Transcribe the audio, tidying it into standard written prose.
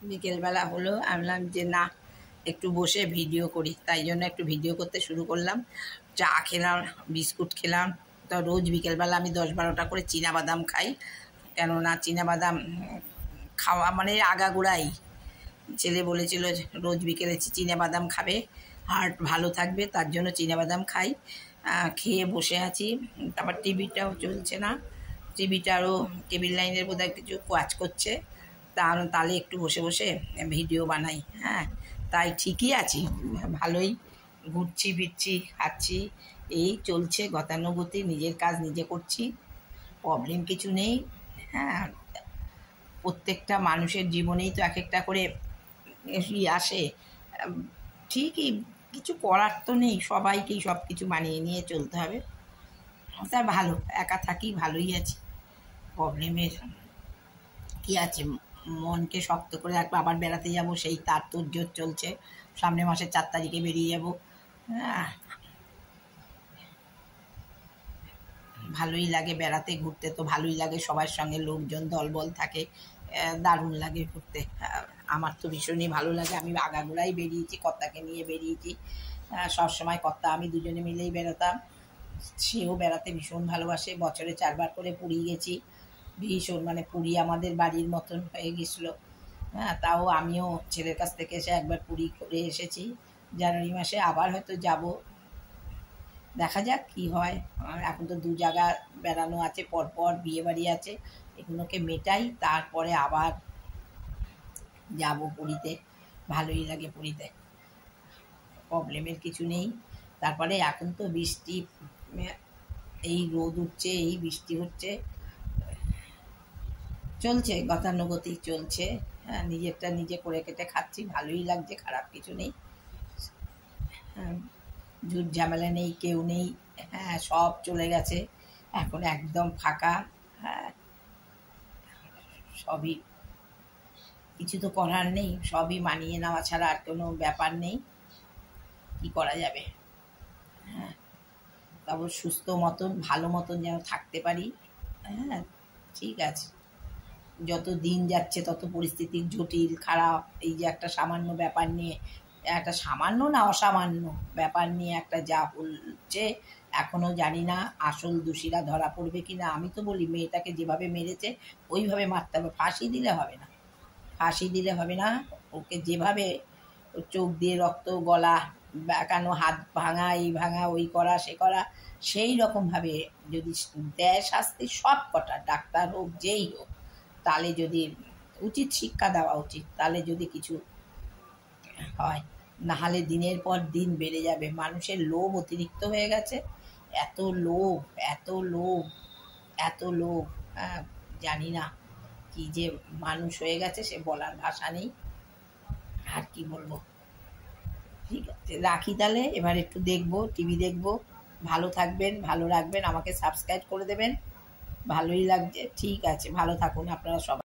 বিকেলবেলা হলো, আমি বললাম যে না একটু বসে ভিডিও করি, তাই জন্য একটু ভিডিও করতে শুরু করলাম। চা খেলাম, বিস্কুট খেলাম। তো রোজ বিকেলবেলা আমি 10-12টা করে চীনাবাদাম খাই, কেননা চীনাবাদাম খাওয়া মানে আগাগোড়াই ছেলে বলেছিল রোজ বিকেলে চীনাবাদাম খাবে, হার্ট ভালো থাকবে, তার জন্য চীনাবাদাম খাই। খেয়ে বসে আছি। তারপর টিভিটাও চলছে না, টিভিটারও কেবিল লাইনের বোধহয় কিছু কাজ করছে, তাহলে একটু বসে বসে ভিডিও বানাই। হ্যাঁ, তাই ঠিকই আছি, ভালোই ঘুরছি ফিরছি খাচ্ছি, এই চলছে গতানুগতিক, নিজের কাজ নিজে করছি, প্রবলেম কিছু নেই। হ্যাঁ, প্রত্যেকটা মানুষের জীবনেই তো এক একটা করে আসে, ঠিকই, কিছু করার তো নেই, সবাইকেই সব কিছু মানিয়ে নিয়ে চলতে হবে। তা ভালো, একা থাকি, ভালোই আছি, প্রবলেমের কী আছে। মনকে শক্ত করে রাখবো, আবার বেড়াতে যাব, সেই তার তোড়জোড় চলছে, সামনের মাসের 4 তারিখে বেরিয়ে যাব। হ্যাঁ, ভালোই লাগে বেড়াতে ঘুরতে, তো ভালোই লাগে, সবার সঙ্গে লোকজন দলবল থাকে, দারুণ লাগে ঘুরতে। আমার তো ভীষণই ভালো লাগে, আমি আগাগোড়াই বেরিয়েছি, কর্তাকে নিয়ে বেরিয়েছি, সবসময় কর্তা আমি দুজনে মিলেই বেরোতাম, সেও বেড়াতে ভীষণ ভালোবাসে। বছরে 4বার করে পুরী গেছি, ভীষণ, মানে পুরী আমাদের বাড়ির মতন হয়ে গেছিলো। হ্যাঁ, তাও আমিও ছেলের কাছ থেকে এসে একবার পুরী করে এসেছি, জানুয়ারি মাসে আবার হয়তো যাব, দেখা যাক কি হয়। এখন তো 2 জায়গা বেড়ানো আছে, পরপর বিয়েবাড়ি আছে, এগুলোকে মেটাই, তারপরে আবার যাব পুরীতে। ভালোই লাগে পুরীতে, প্রবলেমের কিছু নেই। তারপরে এখন তো বৃষ্টি, এই রোদ উঠছে, এই বৃষ্টি হচ্ছে, চলছে গতানুগতিক চলছে। হ্যাঁ, নিজেরটা নিজে করে কেটে খাচ্ছি, ভালোই লাগছে, খারাপ কিছু নেই। হ্যাঁ, ঝুট ঝামেলা নেই, কেউ নেই। হ্যাঁ, সব চলে গেছে, এখন একদম ফাঁকা। হ্যাঁ, সবই, কিছু তো করার নেই, সবই মানিয়ে নেওয়া ছাড়া আর কোনো ব্যাপার নেই, কি করা যাবে। হ্যাঁ, তারপর সুস্থ মতন ভালো মতন যেন থাকতে পারি। হ্যাঁ, ঠিক আছে। যত দিন যাচ্ছে তত পরিস্থিতি জটিল খারাপ, এই যে একটা সামান্য ব্যাপার নিয়ে, একটা সামান্য না অসামান্য ব্যাপার নিয়ে একটা যা হচ্ছে, এখনও জানি না আসল দোষীরা ধরা পড়বে কি না। আমি তো বলি মেয়েটাকে যেভাবে মেরেছে ওইভাবে মারতে হবে, ফাঁসি দিলে হবে না, ফাঁসি দিলে হবে না। ওকে যেভাবে চোখ দিয়ে রক্ত, গলা বেঁকানো, হাত ভাঙা, এই ভাঙা, ওই করা সে করা, সেই রকমভাবে যদি দেয় শাস্তি, সব কটা ডাক্তার হোক যেই হোক, তাহলে যদি উচিত শিক্ষা দেওয়া উচিত, তাহলে যদি কিছু হয়, নাহলে দিনের পর দিন বেড়ে যাবে। মানুষের লোভ অতিরিক্ত হয়ে গেছে, এত লোভ, এত লোভ, এত লোভ। হ্যাঁ, জানি না কি যে মানুষ হয়ে গেছে, সে বলার ভাষা নেই, আর কি বলবো। ঠিক আছে, রাখি তাহলে, এবার একটু দেখবো, টিভি দেখবো। ভালো থাকবেন, ভালো রাখবেন, আমাকে সাবস্ক্রাইব করে দেবেন, ভালোই লাগছে। ঠিক আছে, ভালো থাকুন আপনারা সবাই।